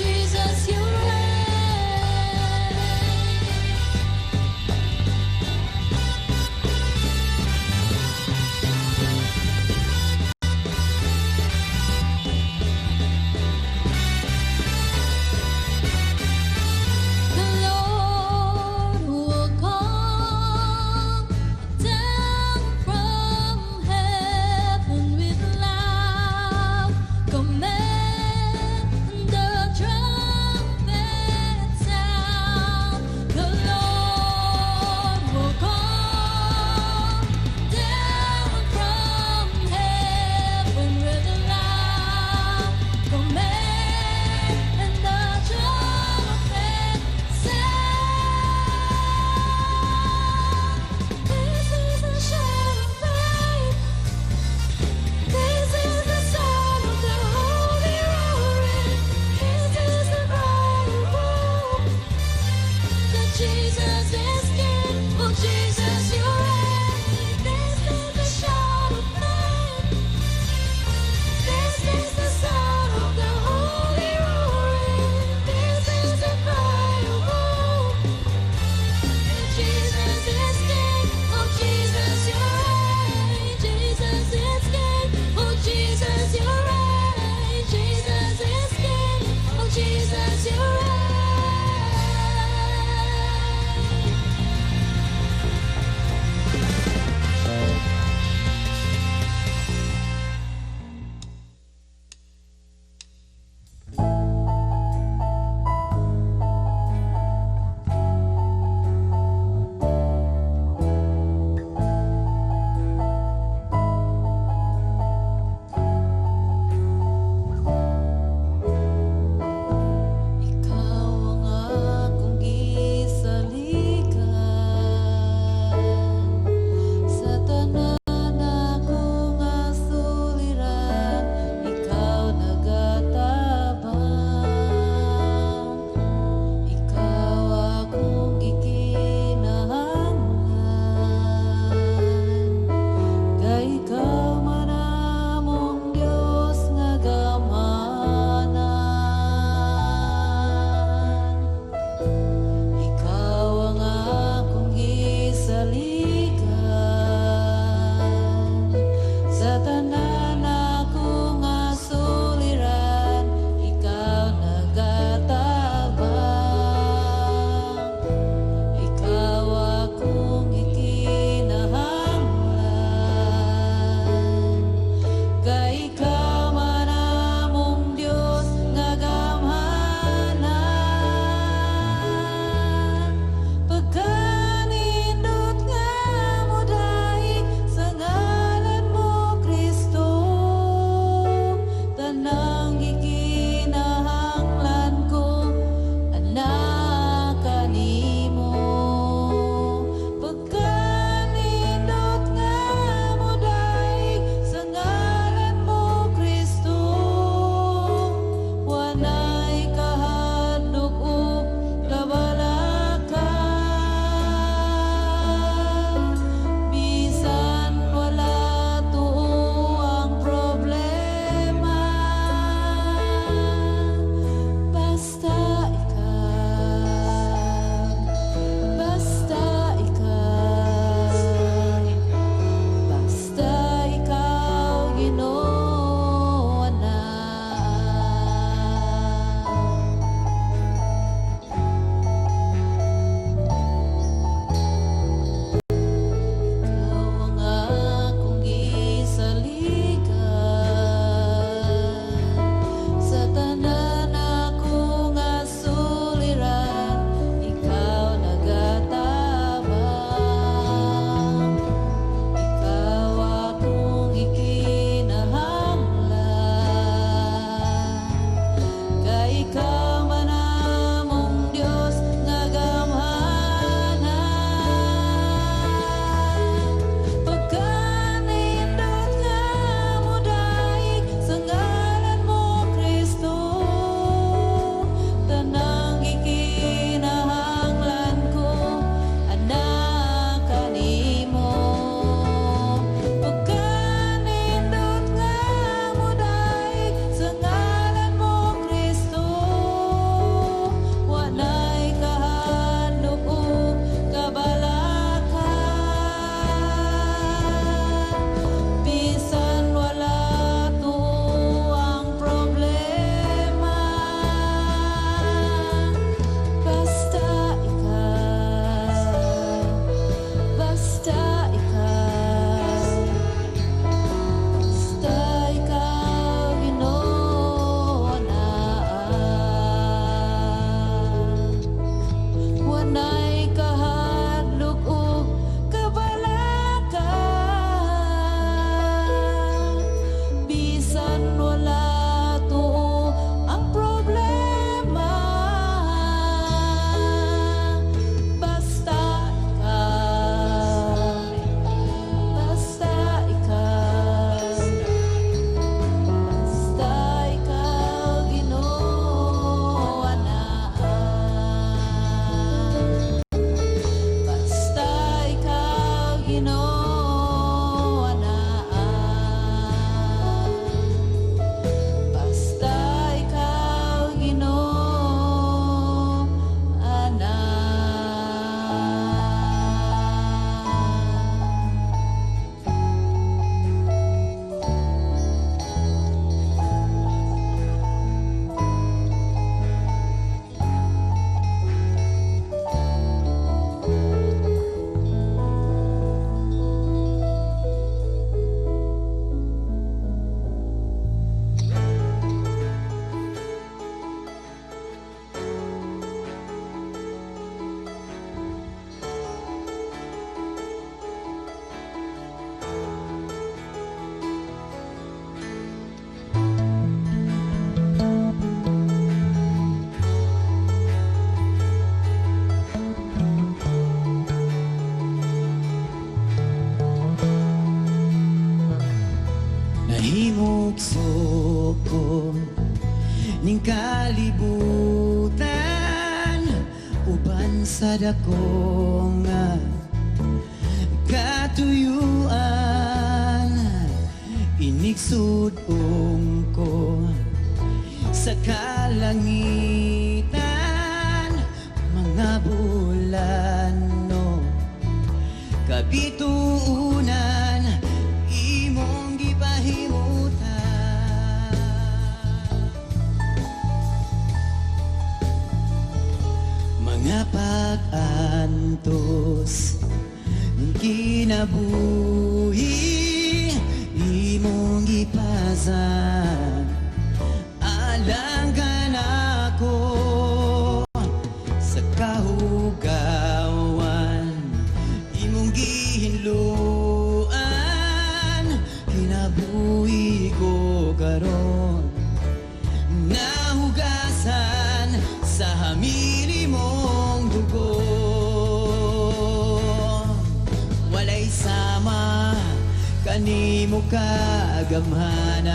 Jesus, you the Lord will come down from heaven with loud command, the trumpet sa dakong katuyuan, inigsud ko sa kalangitan, mga bulan no kabituunan imong gipahimutan. Mga pag-antos ng kinabuhi imong gipasan, alang ka na ako sa kahugawan, imong gihinluan, kinabuhi ko karon, nahugasan sa hamili mong dugo. Walay sama kanimo kagamhanan,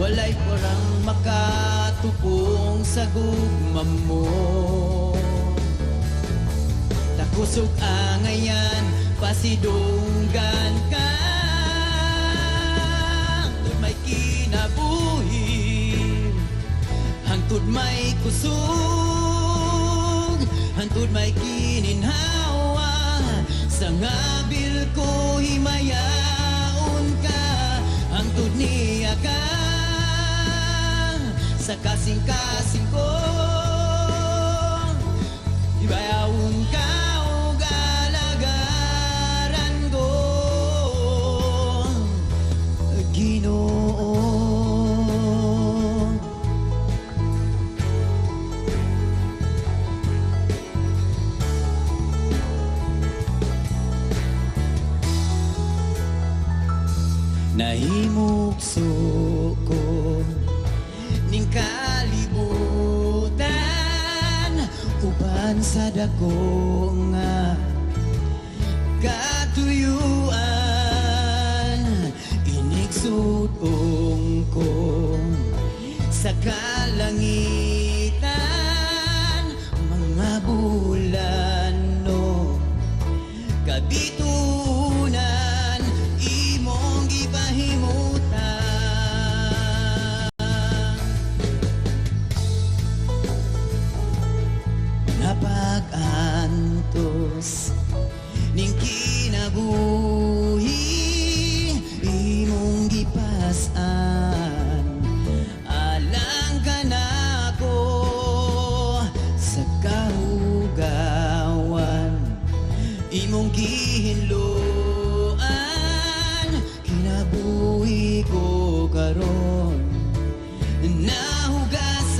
walay parang makatupong sa gugma mo. Takusog angayan, pasidunggan ka, hangtod may kinabuhi, hangtod may kusog, hangtod may kininhawa, sa ngabil ko himayaon ka, hangtod niya ka sa kasing-kasing ko, ibayawon ka o galagaran ko, Ginoo. Nahimukso ko ning kalibutan, uban sa dakong katuyuan, inigsud ko sa kalangitan, mga bulan no kabitunan imong gipahimutan. Napag-antos ning kinabuhi imong gipasan, alang ka na ako sa kahugawan, imong gihinluan, kinabuhi ko karon, nahugasan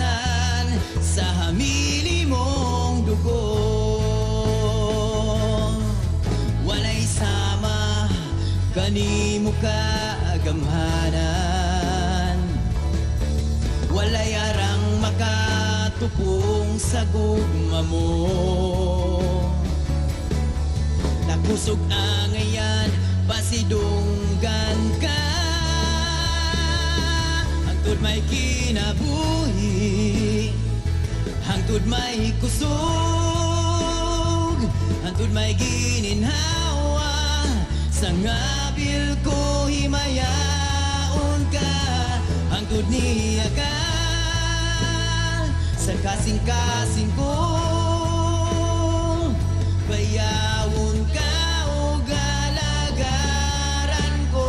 sa hamili mong dugo. Walay sama kanimo kagamhanan, walay arang makatupong sa gugma mo. Nakusog angayan, pasidunggan ka, hangtod may kinabuhi, hangtod may kusog, hangtod may gininhawa, sa ngabil ko himayaon ka, hangtod niya ka sa kasing-kasing ko, bayawon ka o galagaran ko.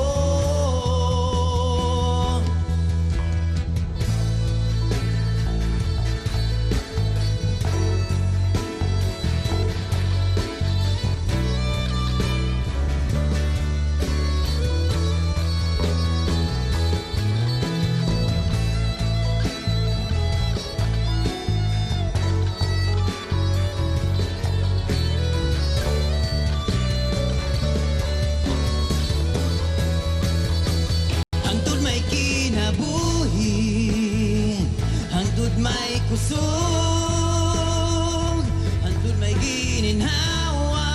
kusog, hantod may gininhawa,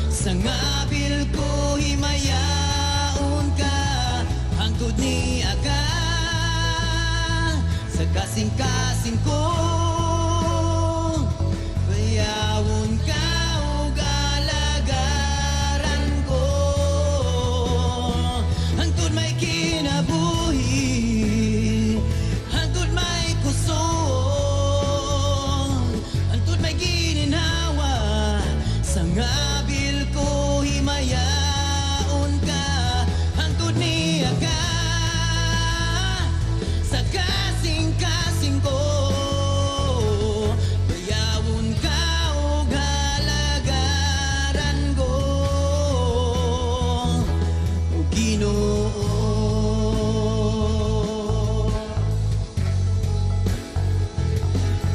sa ngabil ko himayaon ka, hangtod ni aga, sa kasing-kasing ko,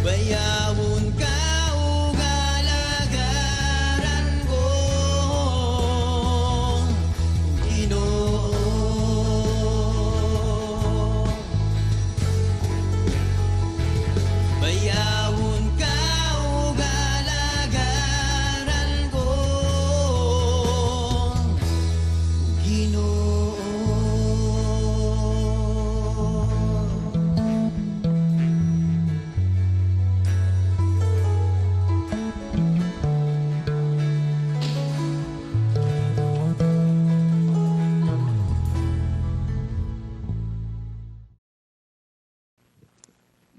bayawon ka ug alagaran ko, Ginoo. Bayawon ka ug alagaran ko, Ginoo.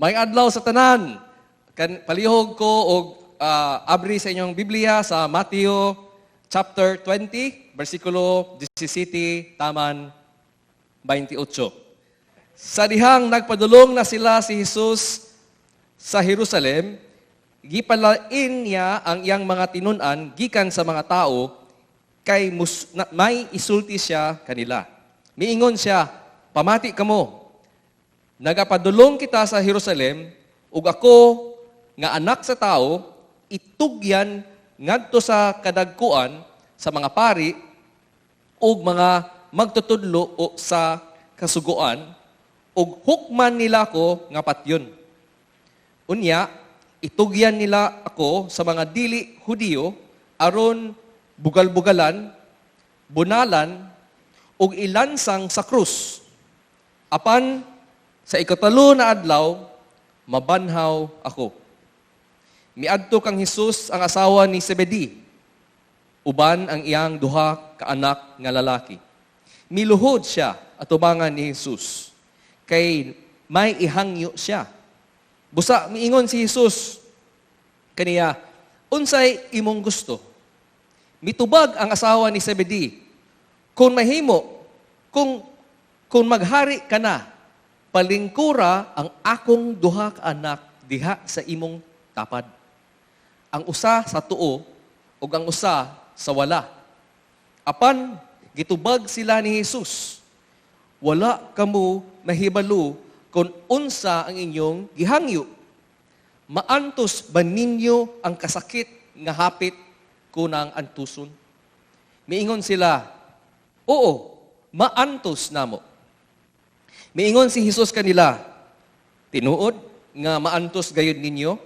May adlaw sa tanan. Palihog ko og abri sa inyong Biblia sa Mateo chapter 20, versikulo 17 taman 28. Sa dihang nagpadulong na sila si Jesus sa Jerusalem, gipalain niya ang iyang mga tinunan gikan sa mga tao kay may isulti siya kanila. Miingon siya, "Pamati kamo. Nagapadulong kita sa Jerusalem, ug ako nga anak sa tao, itugyan ngadto sa kadagkuan sa mga pari ug mga magtutudlo o sa kasuguan, ug hukman nila ko nga patyon. Unya, itugyan nila ako sa mga dili Hudiyo aron bugal-bugalan, bunalan, ug ilansang sa krus. Apan sa ikatalo na adlaw, mabanhaw ako." Miadto kang Jesus ang asawa ni Zebedee, uban ang iyang duha ka anak nga lalaki. Miluhod siya atubangan ni Jesus, kay may ihangyo siya. Busa miingon si Jesus kaniya, "Unsay imong gusto?" Mitubag ang asawa ni Zebedee, "Kung mahimo, kung maghari ka na, palingkura ang akong duha ka anak diha sa imong tapad. Ang usa sa tuo ug ang usa sa wala." Apan gitubag sila ni Jesus, "Wala kamo mahibalo kung unsa ang inyong gihangyo. Maantos ba ninyo ang kasakit nga hapit kunang antuson?" Miingon sila, "Oo, maantos namo." Miingon si Jesus kanila, "Tinuod nga maantos gayud ninyo,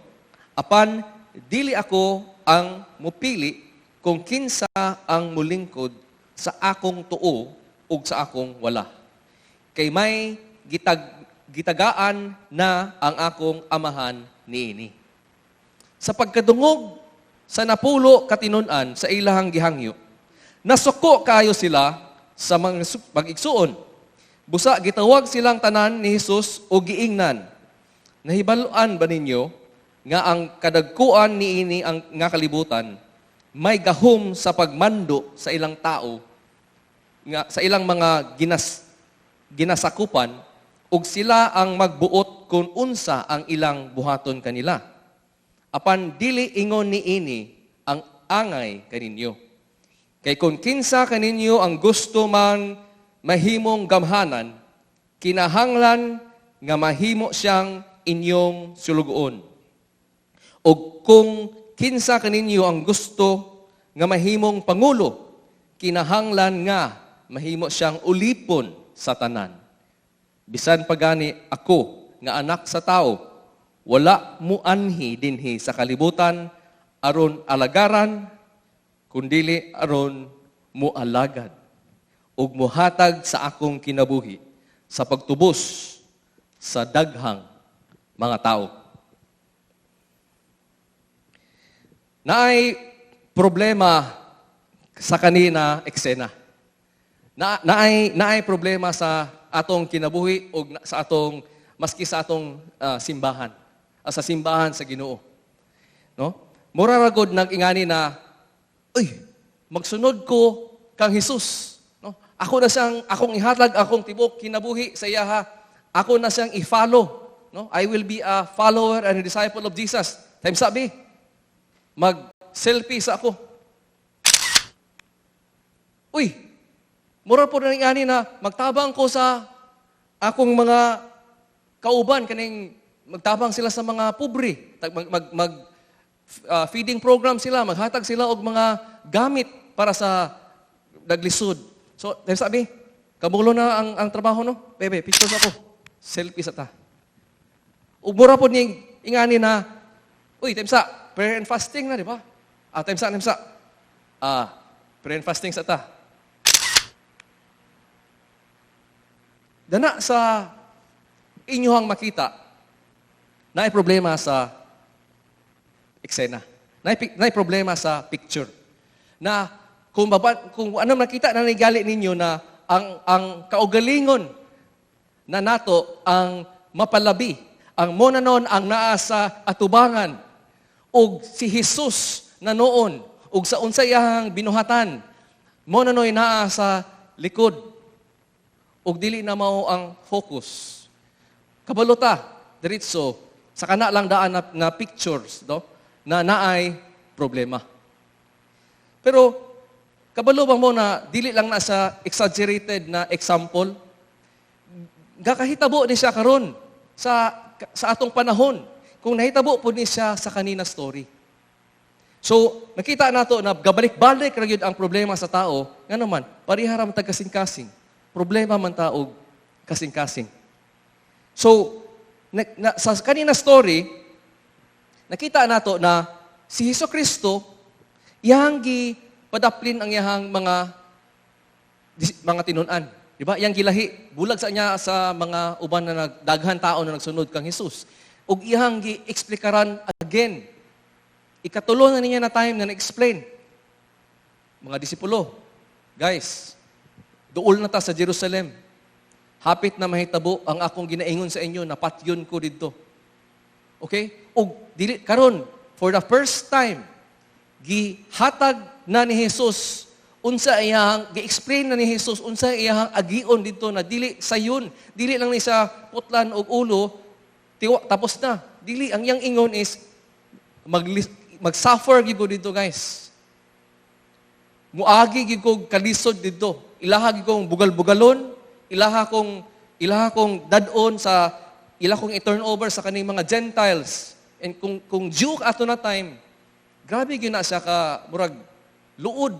apan dili ako ang mupili kung kinsa ang mulingkod sa akong tuo ug sa akong wala. Kay may gitagaan na ang akong amahan niini." Sa pagkadungog sa napulo katinunan sa ilahang gihangyo, nasuko kayo sila sa mga pag-igsuon. Busa gitawag silang tanan ni Jesus o giingnan, "Nahibaluan ba ninyo nga ang kadagkuan niini ang nga kalibutan may gahom sa pagmando sa ilang tao nga sa ilang mga ginasakupan ug sila ang magbuot kung unsa ang ilang buhaton kanila. Apan dili ingon niini ang angay kaninyo. Kay kung kinsa kaninyo ang gusto man mahimong gamhanan, kinahanglan nga mahimo siyang inyong sulugoon. O kung kinsa kaninyo ang gusto nga mahimong pangulo, kinahanglan nga mahimo siyang ulipon sa tanan. Bisan pagani ako nga anak sa tao, wala mo anhi dinhi sa kalibutan aron alagaran, kundili aron mo alagad ug muhatag sa akong kinabuhi sa pagtubos sa daghang mga tao." Naay problema sa kanina eksena. Naay problema sa atong kinabuhi o sa atong maski sa atong simbahan, sa simbahan sa Ginoo. No? Mura ra gud nag-ingani na, "Uy, magsunod ko kang Hesus." No? Ako na siyang akong ihatag akong tibok kinabuhi sa iya ha. Ako na siyang i-follow. No? I will be a follower and a disciple of Jesus. Time sabi, mag-selfie sa ako. Uy, mura po na ingani na magtabang ko sa akong mga kauban kaning magtabang sila sa mga pobre, feeding program sila, maghatag sila og mga gamit para sa naglisod. So, dahil sabi, kamulo na ang trabaho, no? Bebe, pictures ako. Selfie sa ta. Umura po niya ingani na, uy, temsa, prayer and fasting na, di ba? Temsa. Prayer and fasting sa ta. Dana sa inyong makita, naay problema sa eksena. Naay problema sa picture. Na kung ano makita na nigali ninyo na ang kaugalingon na nato ang mapalabi, ang monanon ang naa sa atubangan, ug si Jesus na noon, ug sa unsayahang binuhatan, monanoy naa sa likod, ug dili na mao ang focus. Kabalota, diritso, sa kana lang daan na pictures, no? Na naay problema. Pero, kabalo ba mo na dili lang na sa exaggerated na example? Gakahitabo ni siya karon sa atong panahon. Kung nahitabo po ni siya sa kanina story. So, nakita nato na gabalik-balik ra gyud ang problema sa tao, nga naman, parihara man tag kasing-kasing. Problema man taog kasing-kasing. So, sa kanina story, nakita nato na si Hesukristo, iyang padaplin ang iyang mga tinun-an. Di ba? Iyang gilahi. Bulag sa niya sa mga uban na daghan tao na nagsunod kang Jesus. Ug iyang gi-explikaran again. Ikatulo na niya na time na na-explain. Mga disipulo, guys, duol na ta sa Jerusalem. Hapit na mahitabo ang akong ginaingon sa inyo na patyon ko dito. Okay? Ug dili karon for the first time gihatag na ni Jesus unsa iyang gi-explain na ni Jesus unsa iyang agion dito na dili sayon, dili lang ni sa putlan og ulo tiwa tapos na. Dili ang iyang ingon is mag-suffer gid ko dito, guys. Muagi gid ko kalisod dito. Ilaha gid kong bugal-bugalon, ilaha kong dadon sa ila kong i-turn over sa kaning mga Gentiles. And kung Jew ato na time, grabe gyud na siya ka murag luod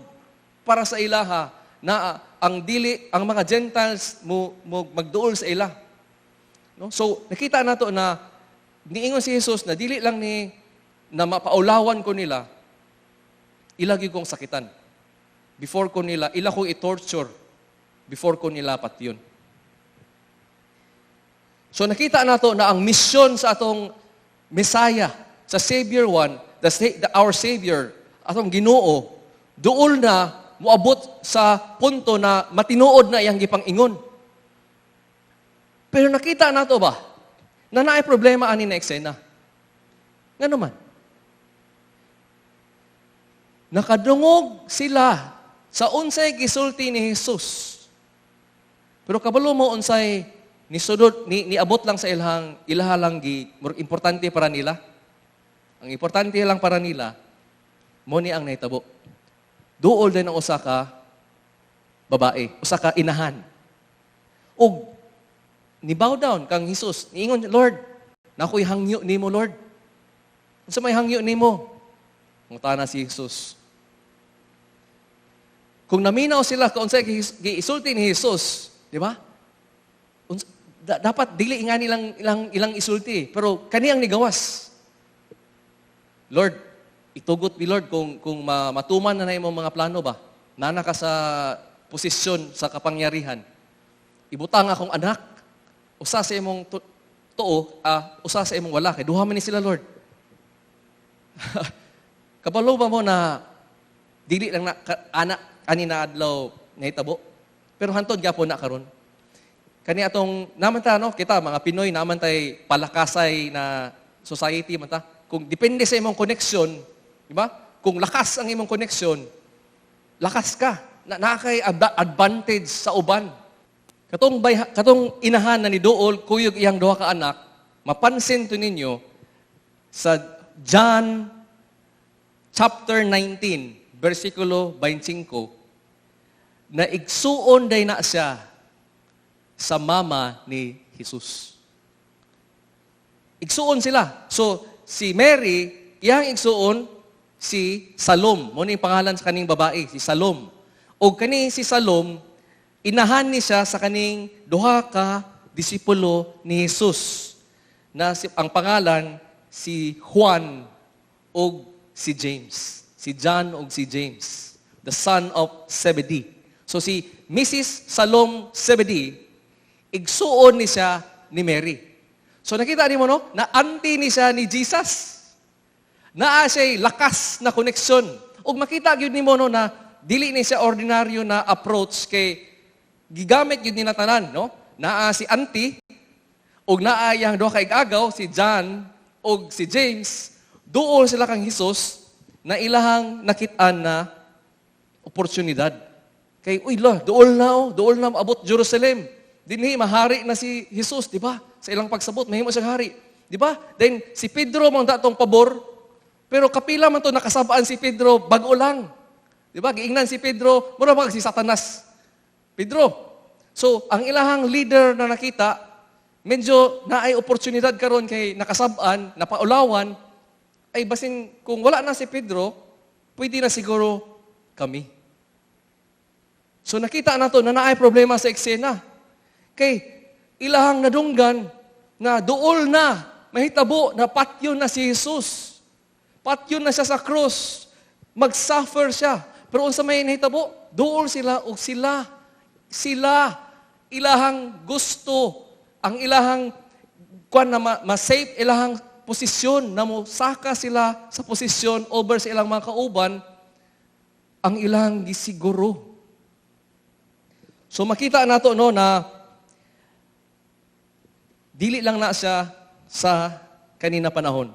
para sa ilaha na ang mga Gentiles mo magduol sa ila. No? So nakita nato na niingon si Jesus na dili lang ni na mapaulawan ko nila, ilagi kong sakitan. Before ko nila, ila ko i-torture before ko nila patyon. So nakita nato na ang misyon sa atong Messiah, sa Savior one, our Savior, atong Ginoo, duol na moabot sa punto na matinuod na iyang gipang-ingon. Pero nakita nato ba na naay problema ani na eksena? Nga naman, nakadungog sila sa unsay gisulti ni Jesus. Pero kabalo mo unsay niabot lang sa ilaha lang importante para nila. Ang importante lang para nila mo ni ang nahitabo. Duol din ang usa ka babae, usa ka inahan. Ug ni bow down kang Jesus, niingon, Lord, nakoy hangyo nimo, Lord. Unsa may hangyo nimo? Ngutana si Jesus. Kung naminaw sila kung unsay giisulti ni Jesus, di ba? Dapat dili nga ilang isulti, pero kaniyang nigawas. Lord, itugot mi Lord kung matuman na imong mga plano ba? Nana ka sa posisyon sa kapangyarihan. Ibutang akong anak, usa sa imong usa sa imong wala kay duha man ni sila, Lord. Kabalo ba mo na dili lang na ani na adlaw nahitabo? Pero hantod gyapon na karon. Kani atong naman ta no, kita mga Pinoy naman tay palakasay na society man ta. Kung depende sa imong connection, di ba? Kung lakas ang imong connection, lakas ka. Nakay advantage sa uban. Katong inahan na ni Dool, kuyog iyang duha ka anak, mapansin to ninyo sa John chapter 19, versikulo 25, na igsuon day na siya sa mama ni Jesus. Igsuon sila. So, si Mary, iyang igsuon, si Salom. Muna yung pangalan sa kaning babae, si Salom. O kani si Salom, inahan ni siya sa kaning duha ka disipulo ni Jesus. Na ang pangalan, si Juan o si James. Si John o si James. The son of Zebedee. So si Mrs. Salom Zebedee, igsuon ni siya ni Mary. So nakita niyo mo, no? Na auntie ni siya ni Jesus. Naa siya'y lakas na koneksyon. Ug makita gyud nimo no na dili ni siya ordinaryo na approach kay gigamit gyud ni natanan, no? Naa si auntie ug naa yang duha ka igagaw si John ug si James, duol sila kang Hesus na ilahang nakitaan na oportunidad. Kay duol na abot Jerusalem. Dinhi mahari na si Hesus, di ba? Sa ilang pagsabot, mahimo siyang hari. Di ba? Then, si Pedro mong datong pabor, pero kapila man to nakasabaan si Pedro, bago lang. Di ba? Giingnan si Pedro, mura ba si Satanas? Pedro. So, ang ilahang leader na nakita, medyo naay oportunidad karon kay nakasabaan, napaulawan, ay basin kung wala na si Pedro, pwede na siguro kami. So, nakita na to na naay problema sa eksena. Kay ilahang nadunggan na duol na, mahitabo na patyon na si Jesus. Patyon na siya sa cross. Mag-suffer siya. Pero unsa may nahitabo, duol sila o sila ilahang gusto, ang ilahang kuan na ma-save ilahang posisyon na mo saka sila sa posisyon over sa ilang mga kauban, ang ilahang gisiguro. So makita nato no na dili lang na siya sa kanina panahon.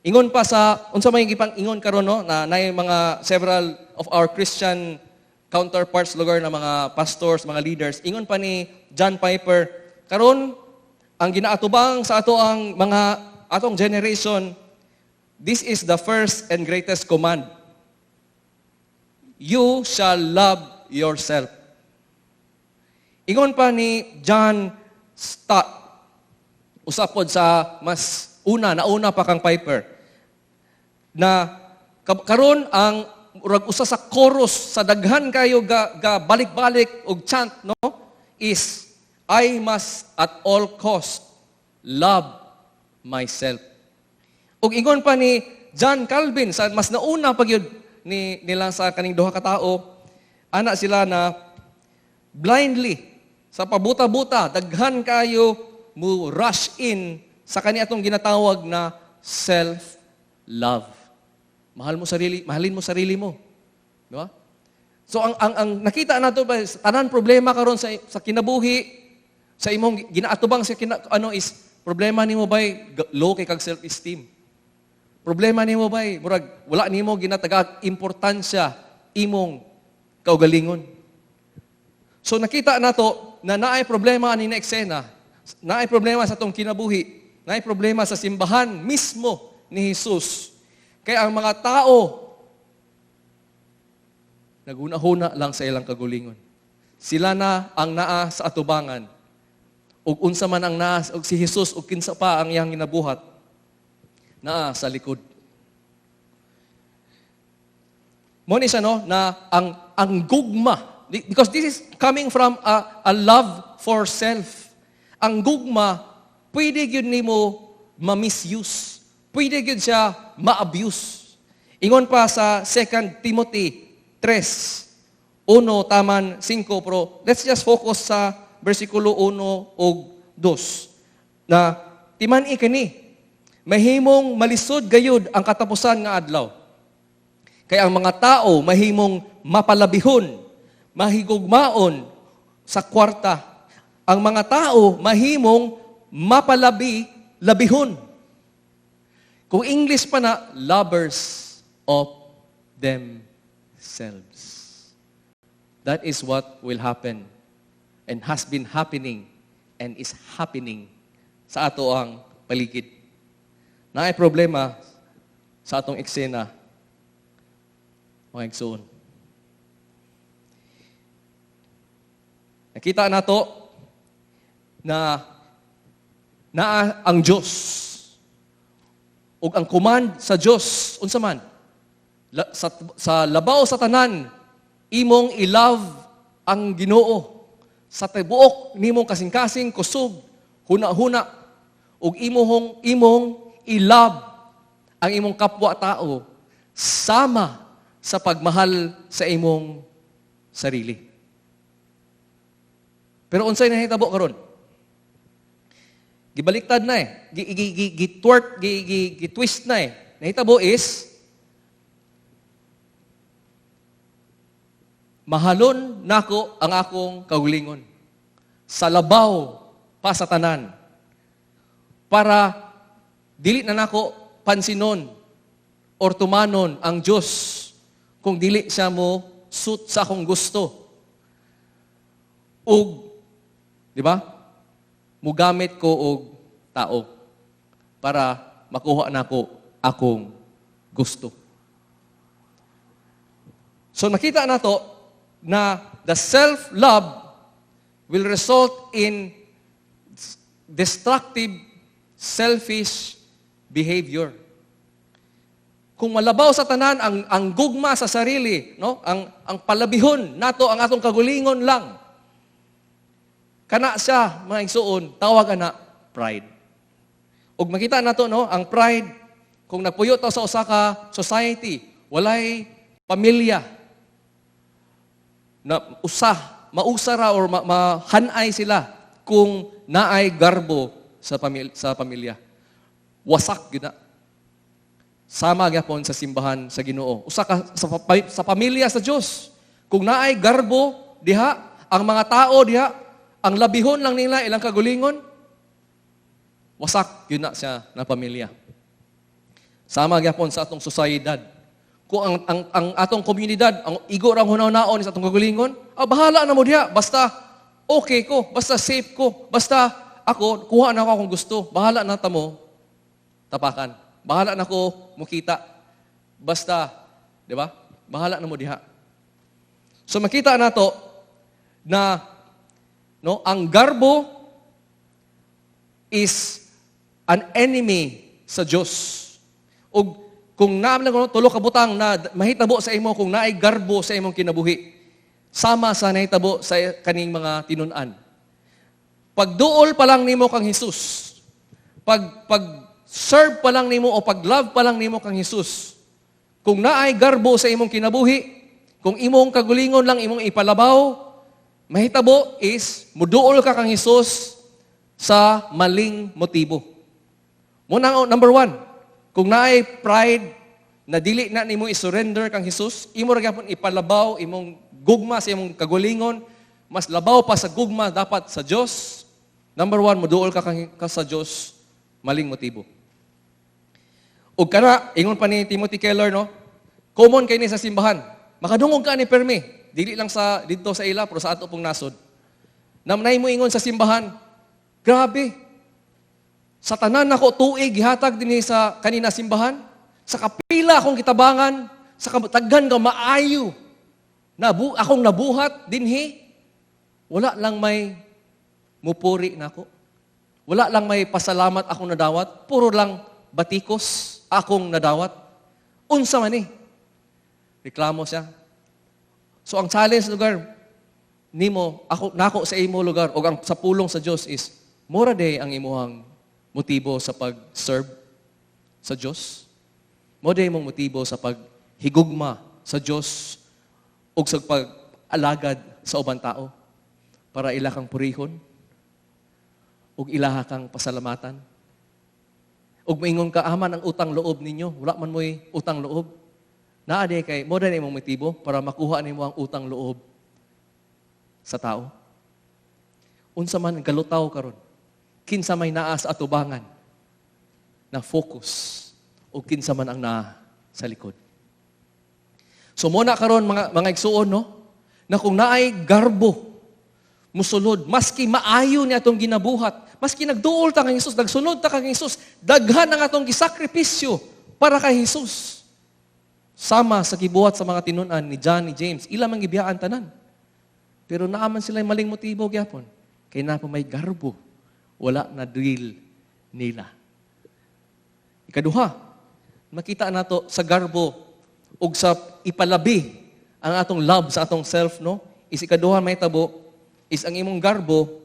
Ingon pa sa, unsa may gipang ingon karon no, na nay mga several of our Christian counterparts lugar na mga pastors, mga leaders. Ingon pa ni John Piper, karon ang ginaatubang sa atong generation, this is the first and greatest command. You shall love yourself. Ingon pa ni John Stott, usapod sa mas nauna pa kang Piper, na karon ang usa sa chorus sa daghan kayo ga balik-balik og chant no is I must at all cost love myself. Ug ingon pa ni John Calvin sa mas nauna pa gyud nila sa kaning duha ka tawo, ana sila na blindly sa pabuta-buta daghan kayo mo rush in sa kaniatong ginatawag na self-love. Mahalin mo sarili mo. Di ba? So ang nakita nato ba tanan problema karon sa kinabuhi sa imong ginaatubang sa is problema nimo bay low kay kag self-esteem. Problema nimo bay murag wala nimo ginatagak importansya imong kaugalingon. So nakita nato na naay problema ani na eksena. Naay problema sa atong kinabuhi. Naay problema sa simbahan mismo ni Jesus. Kaya ang mga tao, naguna-huna lang sa ilang kagulingon. Sila na ang naa sa atubangan. Ug unsa man ang naa, ug si Jesus, ug kinsa pa ang iyang ginabuhat, naa sa likod. Mo ni siya, no, na ang gugma, because this is coming from a love for self. Ang gugma, pwede yun nimo ma-misuse. Pwede yun siya ma-abuse. Ingon pa sa 2 Timothy 3, 1, taman 5, pero let's just focus sa versikulo 1 o 2. Na, timan ikani, mahimong malisod gayud ang katapusan nga adlaw. Kaya ang mga tao mahimong mapalabihon, mahigugmaon sa kwarta. Ang mga tao mahimong labihon. Kung English pa na, lovers of themselves. That is what will happen and has been happening and is happening sa ato ang paligid. Naay problema sa atong eksena, mga igsoon. Nakita nato na na ang Dios ug ang command sa Dios unsa man sa labaw sa tanan imong i-love ang Ginoo sa tibuok nimong kasing-kasing kusog huna-huna ug imong i-love ang imong kapwa-tao sama sa pagmahal sa imong sarili. Pero unsay nahitabo karon? Gibaliktad na gitwist na Nahitabo is mahalon nako ang akong kaugalingon sa labaw pa sa tanan para dili na nako pansinon or tumanon ang Diyos kung dili siya mo suit sa akong gusto. Ug, di ba? Mugamit ko og tao para makuha nako akong gusto. So nakita nato na the self-love will result in destructive, selfish behavior. Kung malabaw sa tanan ang gugma sa sarili, no? Ang palabihon nato ang atong kagulingon lang. Kana siya, mga igsuon, tawag ana pride. Ug makita nato no, ang pride kung nagpuyo ta sa usa ka society, walay pamilya na mausara or mahanay sila kung naay garbo sa pamilya. Wasak gyud na. Sama gyapon sa simbahan sa Ginoo. Usa ka sa pamilya sa Dios. Kung naay garbo diha, ang mga tao diha ang labihon lang nila ilang kagulingon, wasak yun na siya na pamilya. Sama gyapon sa atong sosyedad. Kung ang atong komunidad, ang igo rang hunaw-naon sa atong kagulingon, bahala na mo diha. Basta okay ko, basta safe ko, basta ako, kuha na ako akong gusto. Bahala na tamo, tapakan. Bahala na ko mukita. Basta, di ba? Bahala na mo diha. So makita nato na no, ang garbo is an enemy sa Dios. Ug kung naam lang tulo ka butang na mahitabo sa imo kung naay garbo sa imong kinabuhi, sama sa nahitabo sa kaning mga tinun-an. Pagduol pa lang nimo kang Hesus, pag serve pa lang nimo o pag-love pa lang nimo kang Hesus, kung naay garbo sa imong kinabuhi, kung imong kagulingon lang imong ipalabaw, mahitabo is, muduol ka kang Hesus sa maling motibo. Muna, number one, kung naay pride na dili na nimo i-surrender kang Hesus, imo ra gyapon ipalabaw imong gugma sa imong kagulingon, mas labaw pa sa gugma dapat sa Dios. Number one, muduol ka sa Dios, maling motibo. Ug kana, ingon pa ni Timothy Keller, no? Common kay ni sa simbahan. Makadungog ka ni permi. Dili lang sa dito sa ila, pero sa ato pong nasod. Namnay mo ingon sa simbahan, grabe. Sa tanan nako tuig gihatag dinhi sa kanina simbahan, sa kapila akong kitabangan, sa kataghan nga maayo. Akong nabuhat dinhi, wala lang may mupuri nako. Wala lang may pasalamat akong nadawat, puro lang batikos akong nadawat. Unsa man ni? Reklamo siya. So ang challenge lugar nimo nako sa imo lugar o ang sa pulong sa Dios is mura day ang imuhang motibo sa pag-serve sa Dios. Mo day mong motibo sa paghigugma sa Dios o sa pag-alagad sa ubang tao para ila kang purihon o ila kang pasalamatan. Og maingon ka aman ang utang loob ninyo, wala man mo'y utang loob. Naade kay mo din imong motibo para makuha nimo ang utang loob sa tao. Unsa man galutaw karon? Kinsa may naa sa atubangan na focus o kinsa man ang naa sa likod. So mo na karon mga igsuon no, na kung naay garbo musulod maski maayo ni atong ginabuhat, maski nagduol ta kang Hesus, nagsunod ta kang Hesus, daghan ang atong gisakripisyo para kay Hesus. Sama sa gibuhat sa mga tinun-an ni John, ni James, ila man gibiyaan tanan. Pero naaman sila maling motibo gyapon. Kay na pa may garbo, wala na dil nila. Ikaduha, makita nato sa garbo ug sa ipalabi ang atong love sa atong self, no? Is ikaduha may tabo is ang imong garbo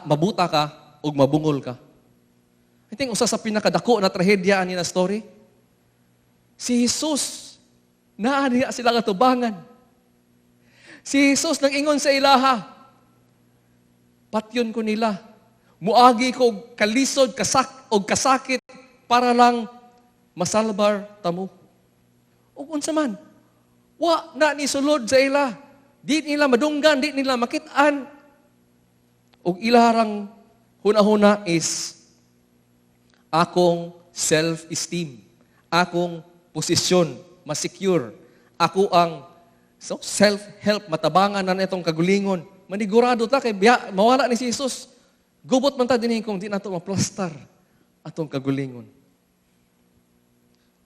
mabuta ka ug mabungol ka. I think usa sa pinakadako na trahedya ani na story. Si Jesus naa diha sila katubangan. Si Jesus nang ingon sa ilaha, patyon ko nila. Muagi ko og kalisod, kasakit para lang masalbar tamo. Ug unsa man, wa na ni sulod sa ila. Di nila madunggan, di nila makitaan. Ug ilarang huna-huna is akong self-esteem, akong posisyon, masecure. Ako ang self-help, matabangan na itong kagulingon. Manigurado ta kay mawala ni si Jesus. Gubot man ta dinhi kung di nato maplastar atong kagulingon.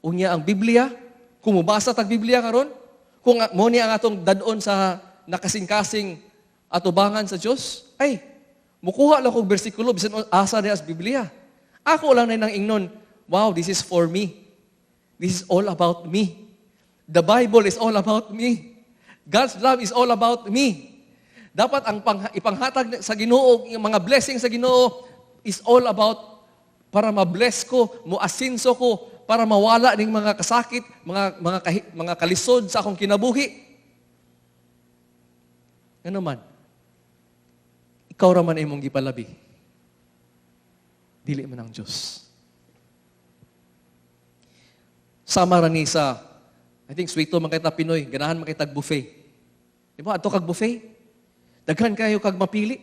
Unya ang Biblia, kung mubasa tag Biblia karon, kung mo ni ang atong dadon sa nakasing-kasing atubangan sa Dios, ay mukuha lang kog bersikulo bisan asa diha sa Biblia. Ako lang na nang ingnon, wow, this is for me. This is all about me. The Bible is all about me. God's love is all about me. Dapat ang ipanghatag sa Ginoo, yung mga blessings sa Ginoo is all about para ma-bless ko, mo-asinso ko, para mawala ning mga kasakit, mga kalisod sa akong kinabuhi. Ano man? Ikaw raman imong gipalabi. Dili man ang Diyos. Sama ra ni sa, I think sweeto man kita Pinoy, ganahan man kitag buffet. Di ba? Ato kag buffet. Daghan kayo kag mapili.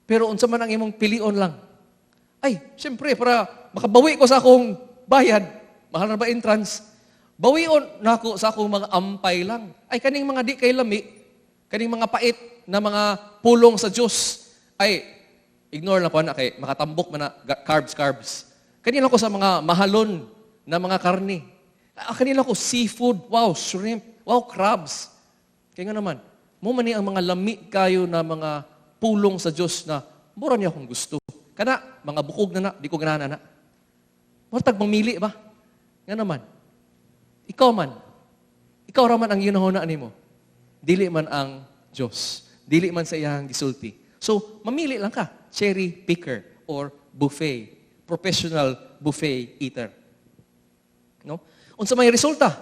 Pero unsa man ang imong pilion lang. Ay, siyempre, para makabawi ko sa akong bayad, mahal na ba entrance? Bawion na ako sa akong mga ampay lang. Ay, kaning mga di kay lami, kaning mga pait na mga pulong sa Diyos, ay, ignore na po na kay makatambok man na carbs. Kanila ko sa mga mahalon na mga karne. Kanila ko seafood, wow, shrimp, wow, crabs. Kaya nga naman, mo man ni ang mga lami kayo na mga pulong sa Diyos na mura niya akong gusto. Kana, mga bukog na di ko ganahan na. Martag mamili ba? Nga naman, ikaw raman ang yunahuna ni mo. Dili man ang Diyos. Dili man sa iyang gisulti. So, mamili lang ka. Cherry picker or buffet. Professional buffet eater. No? Unsa may resulta?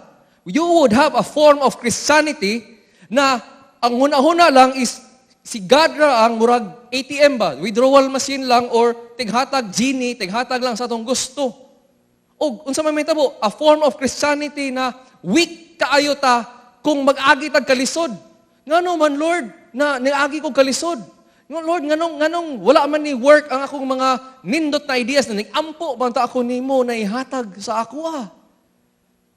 You would have a form of Christianity na ang huna-huna lang is si God ra ang murag ATM ba? Withdrawal machine lang or tighatag genie, tighatag lang sa atong gusto. O, unsa may tabo? A form of Christianity na weak kaayo ta kung mag-agi tag kalisod. Ngano man, Lord, na niagi kog kalisod. Lord, nganong wala man ni work ang akong mga nindot na ideas na ning-ampo banta ako nimo na ihatag sa ako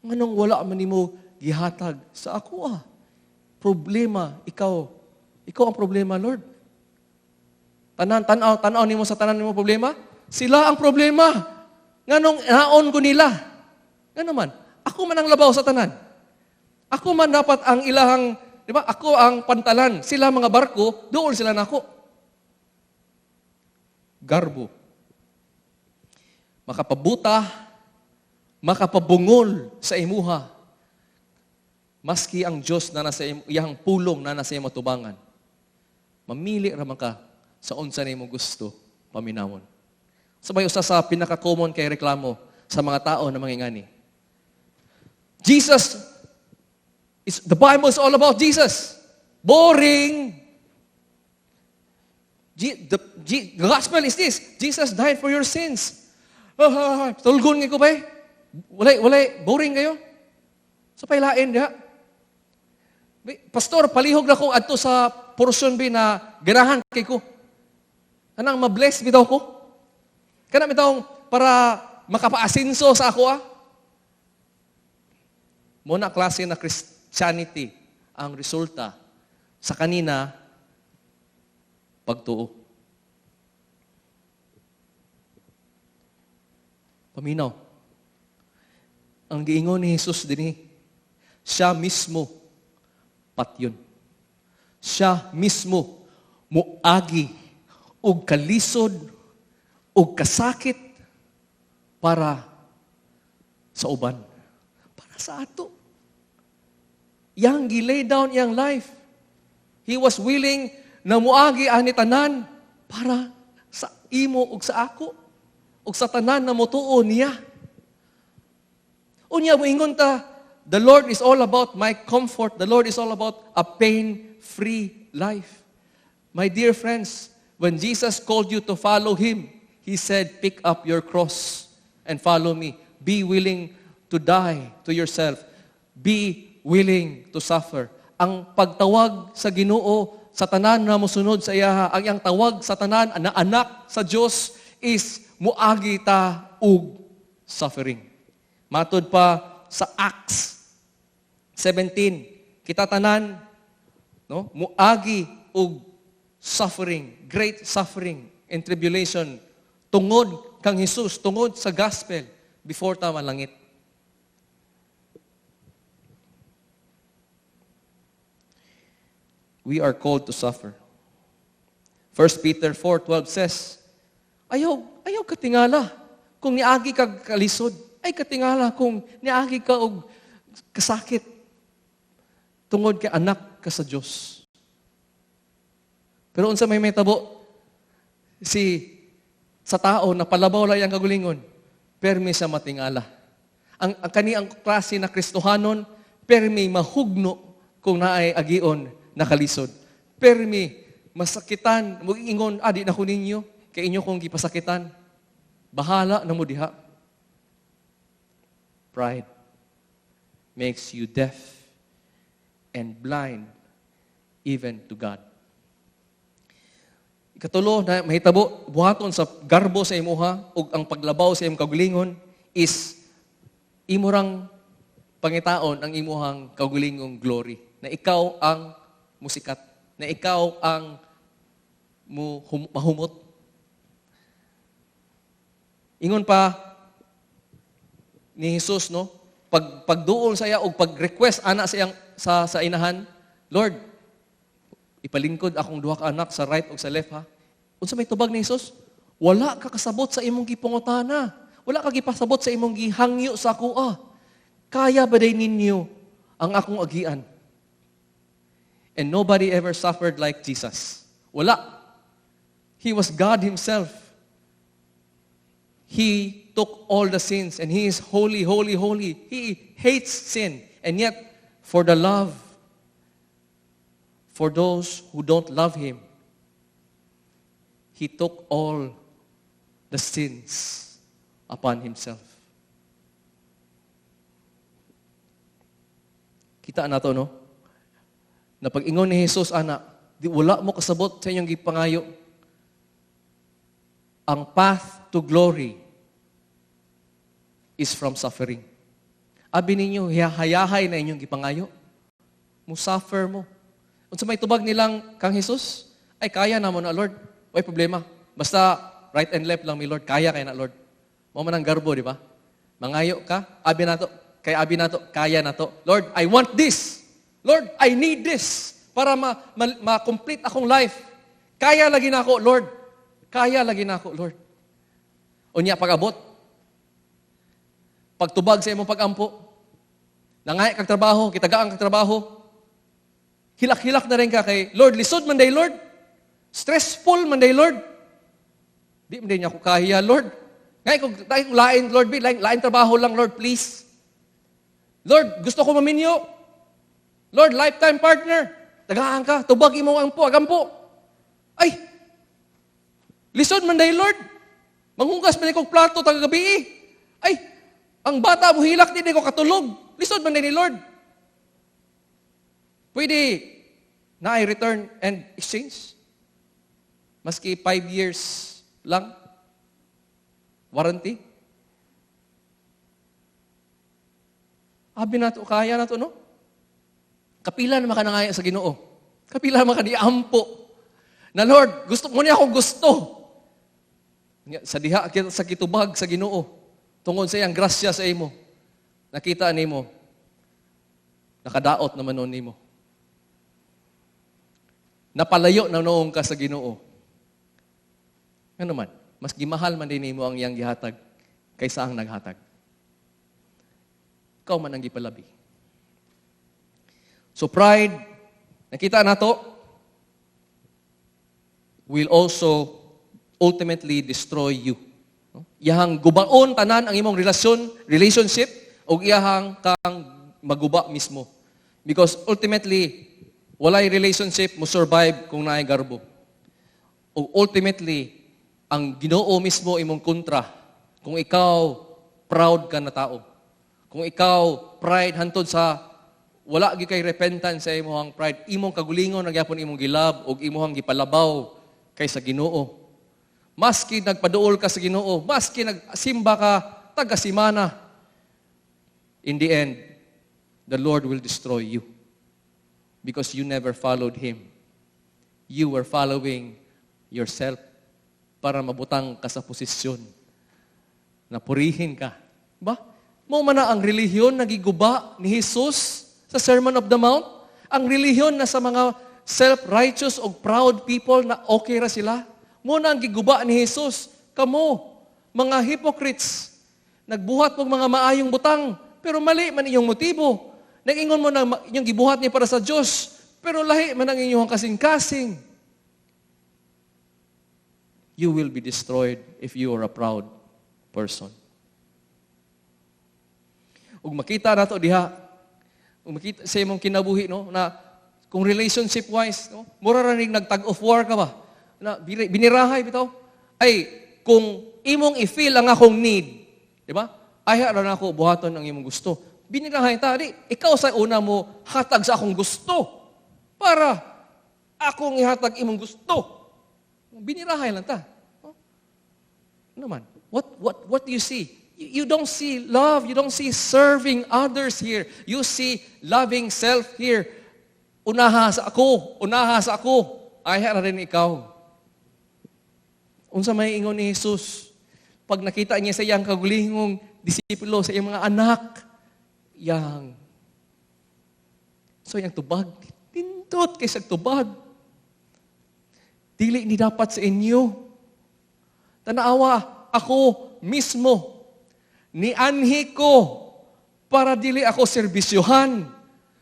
Nganong wala man nimo gihatag sa ako Problema, ikaw ang problema, Lord. Tanaw nimo sa tanan nimo problema? Sila ang problema. Nganong naon ko nila? Ngano man? Ako man ang labaw sa tanan. Ako man dapat ang ilahang, di ba? Ako ang pantalan. Sila mga barko, doon sila nako. Garbo. Makapabuta, makapabungol sa imuha. Maski ang Diyos na nasa iyang pulong na nasa iyang matubangan. Mamili raman ka sa unsa nimo gusto paminawon. Sabay usa sa pinaka-common kay reklamo sa mga tao na mangingani. The Bible is all about Jesus. Boring. The gospel is this. Jesus died for your sins. Tulgon nga ko ba Walay, boring kayo? So pailain diha. Pastor, palihog na ko adto sa portion na ganahan kay ko. Kanang ma-bless bitaw ko. Kana bitaw para makapaasinso sa ako Muna klase na Christianity ang resulta sa kanina pagtuo. Paminaw. Ang giingon ni Jesus dinhi, siya mismo patyon. Siya mismo muagi og kalisod og kasakit para sa uban. Para sa ato. Yang gilay down iyang life. He was willing na muagi ani tanan para sa imo ug sa ako ug sa tanan na motuo niya. Unya moingon ta, the Lord is all about my comfort. The Lord is all about a pain-free life. My dear friends, when Jesus called you to follow Him, He said, pick up your cross and follow me. Be willing to die to yourself. Be willing to suffer. Ang pagtawag sa Ginoo sa tanan na mosunod sa iya, ang iyang tawag sa tanan na anak sa Dios is muagi ta og suffering. Matod pa sa Acts 17, kita tanan no, muagi og suffering, great suffering and tribulation tungod kang Hesus, tungod sa gospel before ta malangit. We are called to suffer. 1 Peter 4:12 says, ayaw katingala kung niagi ka kalisod. Ay katingala kung niagi ka og kasakit tungod kay anak ka sa Dios. Pero unsa may tabo sa tao na palabaw lang ang kagulingon, permi sa matingala. Ang kaniang klase na Kristohanon, permi mahugno kung naay agion nakalisod. Permi, masakitan, mag-ingon, di na ko ninyo, kay inyo kong gipasakitan. Bahala na mo diha. Pride makes you deaf and blind even to God. Ikatulo, na mahitabo, buhaton sa garbo sa imuha, ug ang paglabaw sa imong kagulingon is imurang pangitaon ang imuhang kagulingong glory. Na ikaw ang musikat, na ikaw ang mahumot. Ingon pa ni Jesus, no? Pagduol sa iya o pag-request ana sa inahan, Lord, ipalingkod akong duha ka anak sa right o sa left, ha? Unsa may tubag ni Jesus? Wala ka kasabot sa imong gipangutana. Wala ka gipasabot sa imong gihangyo sa kuha. Kaya ba day ninyo ang akong agian? And nobody ever suffered like Jesus. Wala. He was God Himself. He took all the sins and He is holy, holy, holy. He hates sin. And yet, for the love, for those who don't love Him, He took all the sins upon Himself. Kita na to, no? Na pag-ingon ni Jesus, anak, wala mo kasabot sa inyong gipangayo. Ang path to glory is from suffering. Abi ninyo, hayahay na inyong gipangayo. Musuffer mo. Unsa may tubag nilang kang Jesus? Ay, kaya na mo na, Lord. Way problema. Basta right and left lang mi, Lord. Kaya kaya na, Lord. Mo man ang garbo, di ba? Mangayo ka, abi na to. Kaya abi na to, kaya na to. Lord, I want this. Lord, I need this para ma-complete akong life. Kaya lagi na ako, Lord. Kaya lagi na ako, Lord. Unya, pag-abot. Pagtubag sa imong pag-ampo. Nangay kag trabaho, kitagaan kag trabaho. Hilak-hilak na rin ka kay, Lord, lisod man day, Lord. Stressful man day, Lord. Di man day niya ako kahiya, Lord. Ngay kung lain, Lord, lain trabaho lang, Lord, please. Lord, gusto ko maminyo. Lord, lifetime partner. Tagaan ka, tubag imo ang agampo. Ay, lisod man day, Lord. Manghugas man kong plato tagagabi. Ay, ang bata mo hilak din ko katulog. Lisod man day ni Lord. Pwede na I return and exchange. Maski 5 years lang. Warranty. Abi na to, kaya na to, no? Kapila na makanangaya sa Ginoo. Kapila na makaniampo. Na Lord, gusto mo niya akong gusto. Sa diha, sa kitubag sa Ginoo. Tungod sa iyang grasya sa imo. Nakita nimo. Nakadaot naman noon nimo. Napalayo na noong ka sa Ginoo. Ano man? mas gimahal man din nimo ang iyang gihatag kaysa ang naghatag. Ikaw man ang gipalabi. So pride, nakita nato, will also ultimately destroy you. No? Iyahang gubaon tanan ang imong relationship o iyahang kang maguba mismo. Because ultimately, walay relationship mo survive kung naay garbo. O ultimately, ang Ginoo mismo imong kontra kung ikaw proud ka na tao. Kung ikaw pride hantod sa wala gi kay repentance sa imong pride, imong kagulingon nagyapon imong gilab og imong gipalabaw kay sa Ginoo. Maski nagpaduol ka sa Ginoo, maski nagsimba ka taga-simana, in the end, the Lord will destroy you because you never followed Him. You were following yourself para mabutang ka sa posisyon na purihin ka. Ba? Mo man na ang relihiyon na giguba ni Jesus sa Sermon of the Mount? Ang relihiyon na sa mga self-righteous o proud people na okay ra sila? Mo na ang giguba ni Jesus. Kamo, mga hypocrites, nagbuhat mo mga maayong butang, pero mali man iyong motibo. Nag-ingon mo na inyong gibuhat niya para sa Diyos, pero lahi man ang inyong kasing-kasing. You will be destroyed if you are a proud person. Ug makita nato diha, ug makita sa imong kinabuhi no na kung relationship wise no, mura ra ning nagtag of war ka ba? Na binirahay bitaw. Ay kung imong i-feel ang akong need, di ba? Ay ra na ako buhaton ang imong gusto. Binirahay ta di ikaw sa una mo hatag sa akong gusto para akong ihatag imong gusto. Binirahay lang ta. Oh? Ano man? What do you see? You don't see love. You don't see serving others here. You see loving self here. Unaha sa ako. Ay na rin ikaw. Unsa may ingon ni Jesus? Pag nakita niya sa iyang kagulingong disipulo, sa iyang mga anak, so yung tubag, tindot kaysa tubag. Dili ni dapat sa inyo. Tanaawa, ako mismo, nianhi ko para dili ako serbisyohan,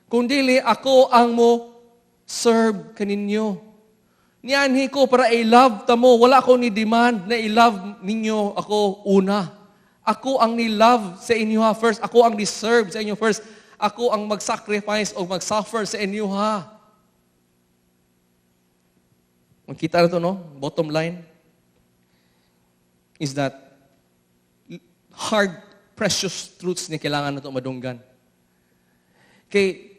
kundi ako ang mo serve kaninyo. Nianhi ko para i-love tamo. Wala ko ni demand na i-love ninyo ako una. Ako ang ni-love sa inyo ha first. Ako ang ni-serve sa inyo first. Ako ang mag-sacrifice o mag-suffer sa inyo ha. Makita na ito, no? Bottom line is that hard, precious truths ni kailangan na ito madunggan. Kay,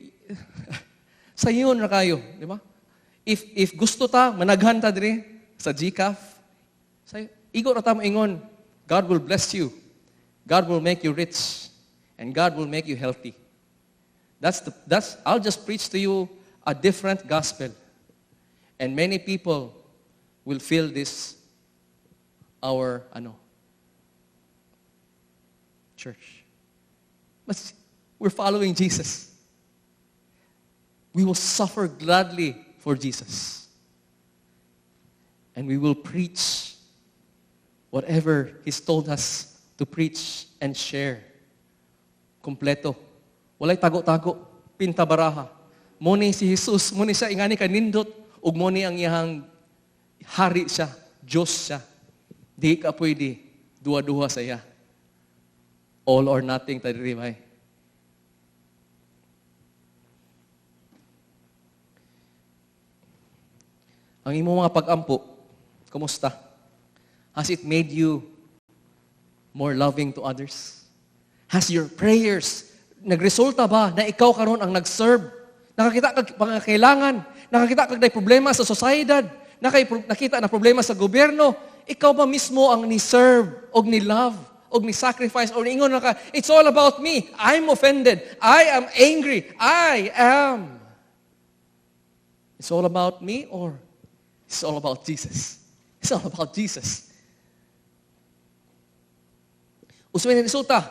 sa yun na kayo, di ba? If gusto ta, managhan ta diri sa GCAF, igo na ta maingon, God will bless you. God will make you rich. And God will make you healthy. I'll just preach to you a different gospel. And many people will feel this, our church. But we're following Jesus. We will suffer gladly for Jesus. And we will preach whatever He's told us to preach and share. Kompleto. Walay tago-tago. Pinta-baraha. Muni si Jesus. Muni siya ingani kanindot. Ug muni ang iyang hari siya. Diyos siya. Di ka pwede duwa-duwa sa iya. All or nothing tadiribay. Ang imong mga pag-ampo, kumusta? Has it made you more loving to others? Has your prayers nagresulta ba na ikaw karon ang nag-serve? Nakakita kag pangangailangan, nakakita kag day problema sa sosyedad, nakita na problema sa gobyerno, ikaw ba mismo ang ni-serve og ni-love og ni-sacrifice og niingon na ka, it's all about me. I'm offended. I am angry. It's all about me or it's all about Jesus? It's all about Jesus. Usapin na resulta.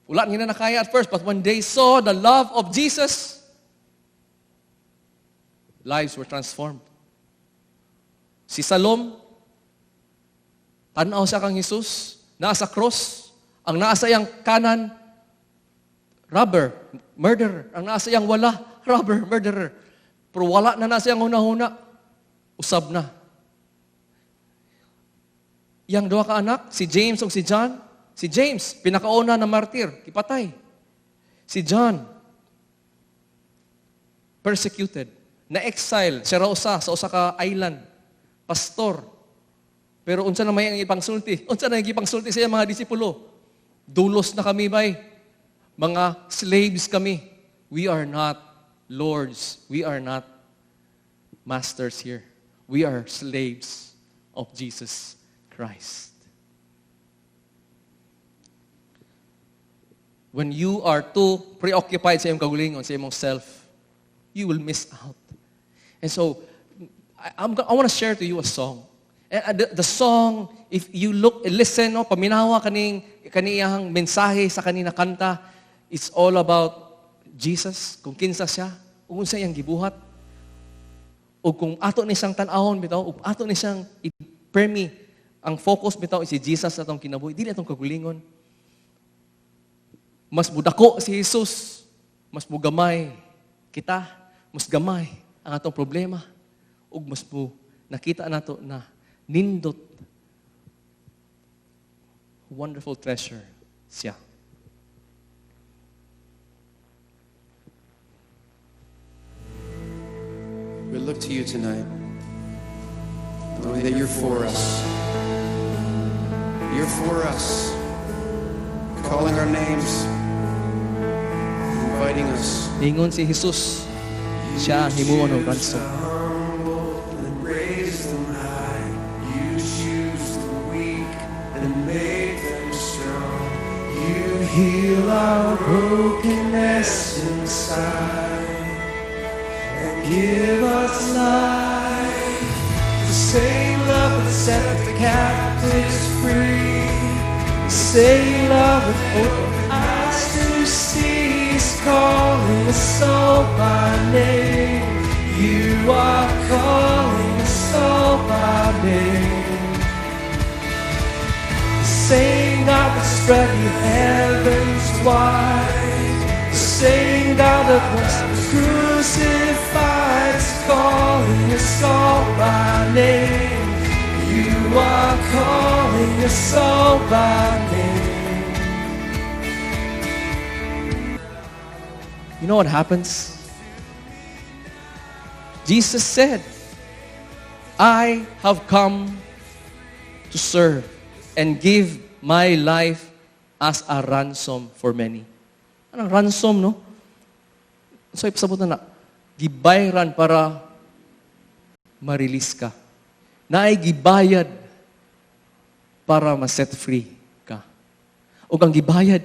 Wala nila na kaya at first, but when they saw the love of Jesus, lives were transformed. Si Salom, Tanaw siya kang Jesus, nasa cross, ang nasa iyang kanan, robber, murderer. Ang nasa iyang wala, robber, murderer. Pero wala na nasa iyang huna-huna, usab na. Yang duha ka anak, si James o si John, si James, pinakauna na martir, ipatay. Si John, persecuted, na-exile, siya raw sa usa ka island, pastor. Pero unsa na may ang ipangsulti? Unsa na ang ipangsulti sa mga disipulo? Dulos na kami bay. Mga slaves kami. We are not lords. We are not masters here. We are slaves of Jesus Christ. When you are too preoccupied sa iyong kagulingon, sa iyong self, you will miss out. And so, I want to share to you a song. And the song, if you listen, no, paminawa kaniyang mensahe sa kanina kanta, it's all about Jesus, kung kinsa siya, kung unsa iyang gibuhat, o kung ato ni siyang tan-ahon bitaw, o ato ni siyang permi, ang focus bitaw is si Jesus atong kinabuhi, dili atong kagulingon. Mas budako si Jesus, mas mugamay kita, mas gamay ang atong problema, ug mas nakita nato na nindot, wonderful treasure siya. We look to you tonight, knowing that you're for us. You're for us, calling our names, inviting us. Ingon si Jesus, siya ang himuon ng ransom. And raise them high. You choose the weak and make them strong. You heal our brokenness inside and give us life. The same love that set the captives free. The same love that opened eyes to see is calling us all by name. You are calling us all by name. The same God that spread the heavens wide, the same God that was crucified is calling us all by name. You are calling us all by name. You know what happens? Jesus said, I have come to serve and give my life as a ransom for many. Anong ransom, no? So, ipasabutan na, gibayran para ma-release ka. Na ay gibayad para ma-set free ka. O ang gibayad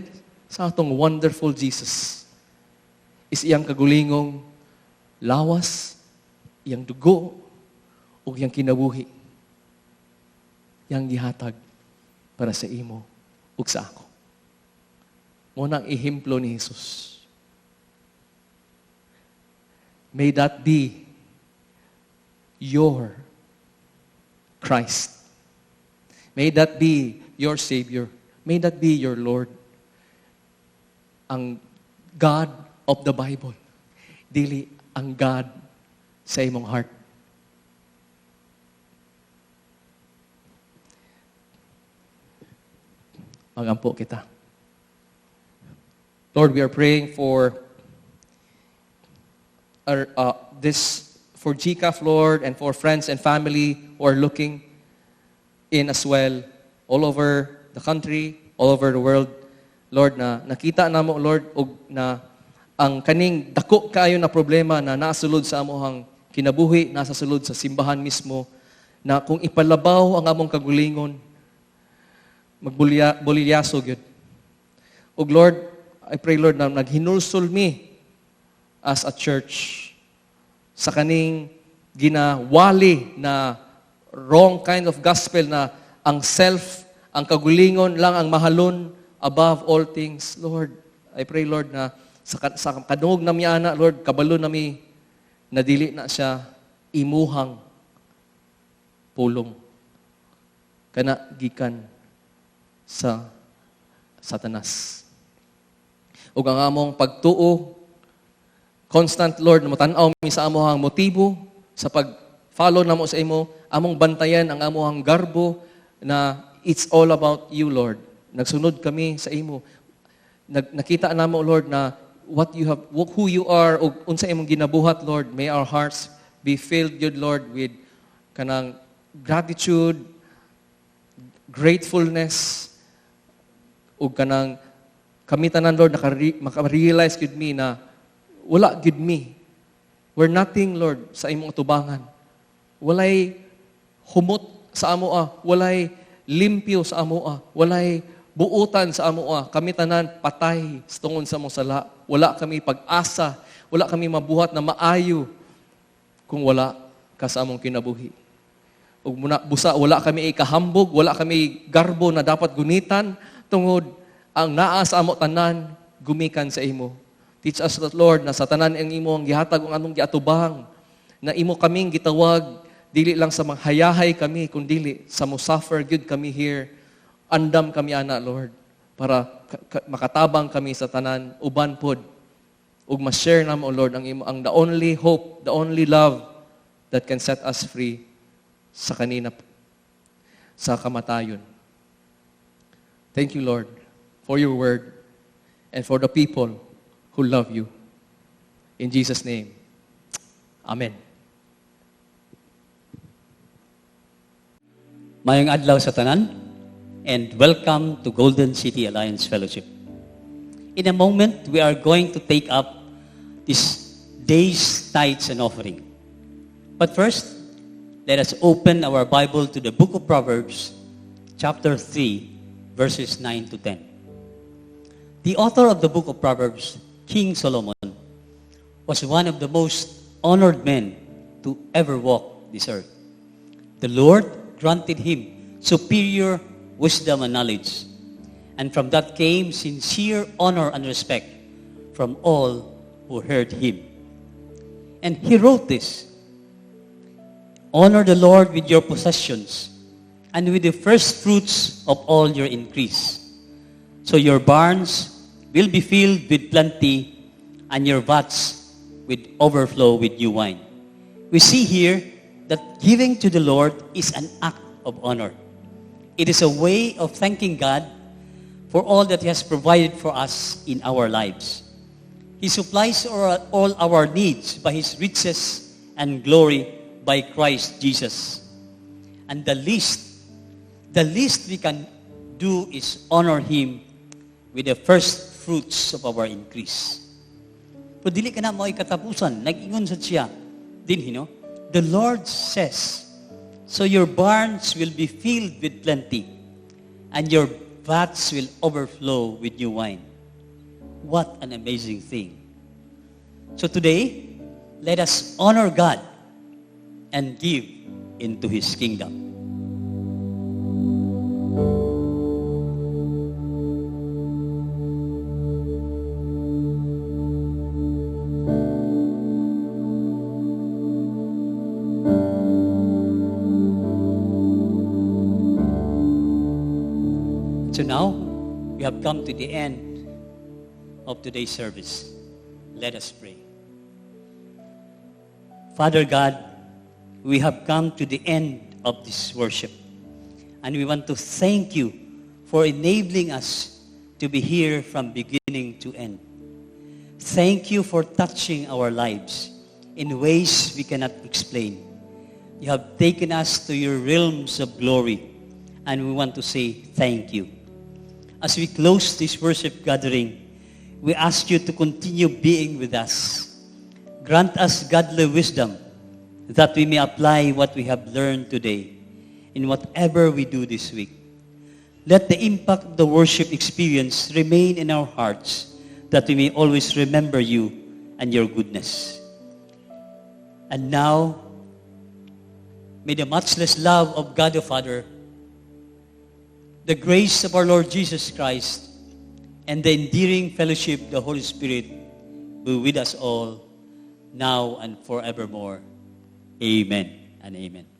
sa atong wonderful Jesus is iyang kagulingong lawas, iyang dugo, o iyang kinabuhi. Iyang gihatag para sa imo ug sa ako. Muna ang ihimplo ni Jesus. May that be your Christ. May that be your Savior. May that be your Lord. Ang God of the Bible. Dili ang God sa imong heart. Magampo kita. Lord, we are praying for for GCAF, Lord, and for friends and family who are looking in as well, all over the country, all over the world. Lord, na nakita na mo, Lord, na ang kaning dako kayo na problema na nasulod sa amohang kinabuhi, nasa sulod sa simbahan mismo, na kung ipalabaw ang among kagulingon, magbulilyaso yun. Og Lord, I pray, Lord, na naghinulsol me as a church sa kaning ginawali na wrong kind of gospel na ang self, ang kagulingon lang ang mahalon above all things. Lord, I pray, Lord, na sa kadungog na miyana, Lord, kabalo na mi, nadili na siya imuhang pulong. kana gikan sa Satanas. Ug ang among pagtuo, constant Lord, na matanaw mi sa amohang motibo, sa pag-follow namo sa imo, among bantayan ang amohang garbo na it's all about you, Lord. Nagsunod kami sa imo. Nakita namo, Lord, na what you have, who you are, ug unsa imong ginabuhat, Lord. May our hearts be filled, good Lord, with kanang gratitude, gratefulness, ug kanang kami tanan, Lord, maka-realize gid mi na wala gid mi. We're nothing, Lord, sa imong tubangan. Walay humot sa amoa, walay limpyo sa amoa, walay buutan sa amoa. Kami tanan patay sa tungod sa mong sala. Wala kami pag-asa, wala kami mabuhat na maayo kung wala ka sa among kinabuhi. Ug muna busa, wala kami ikahambog, wala kami garbo na dapat gunitan tungod ang naa sa amo tanan gumikan sa imo. Teach us, Lord, na sa tanan ang imo ang gihatag ang anong giatubang, na imo kaming gitawag dili lang sa manghayahay kami, kundi sa mo suffer good kami here. Andam kami ana, Lord, para makatabang kami sa tanan uban pod ug ma-share namo, Lord, ang imo ang the only hope, the only love that can set us free sa kanina sa kamatayon. Thank you, Lord, for your word and for the people who love you. In Jesus' name, Amen. Mayong adlaw sa tanan, and welcome to Golden City Alliance Fellowship. In a moment, we are going to take up this day's tithes and offering. But first, let us open our Bible to the book of Proverbs, chapter 3, verses 9 to 10. The author of the book of Proverbs, King Solomon, was one of the most honored men to ever walk this earth. The Lord granted him superior wisdom and knowledge, and from that came sincere honor and respect from all who heard him. And he wrote this: honor the Lord with your possessions and with the first fruits of all your increase. So your barns will be filled with plenty and your vats with overflow with new wine. We see here that giving to the Lord is an act of honor. It is a way of thanking God for all that He has provided for us in our lives. He supplies all our needs by His riches and glory by Christ Jesus. And the least we can do is honor Him with the first fruits of our increase. Pero dili ka na mo ikatapusan, nag-ingon sa siya, din, the Lord says, so your barns will be filled with plenty, and your vats will overflow with new wine. What an amazing thing. So today, let us honor God and give into His kingdom. So now, we have come to the end of today's service. Let us pray. Father God, we have come to the end of this worship. And we want to thank you for enabling us to be here from beginning to end. Thank you for touching our lives in ways we cannot explain. You have taken us to your realms of glory, and we want to say thank you. As we close this worship gathering, we ask you to continue being with us. Grant us godly wisdom that we may apply what we have learned today in whatever we do this week. Let the impact of the worship experience remain in our hearts, that we may always remember you and your goodness. And now, may the matchless love of God the Father, the grace of our Lord Jesus Christ, and the endearing fellowship of the Holy Spirit be with us all, now and forevermore. Amen and amen.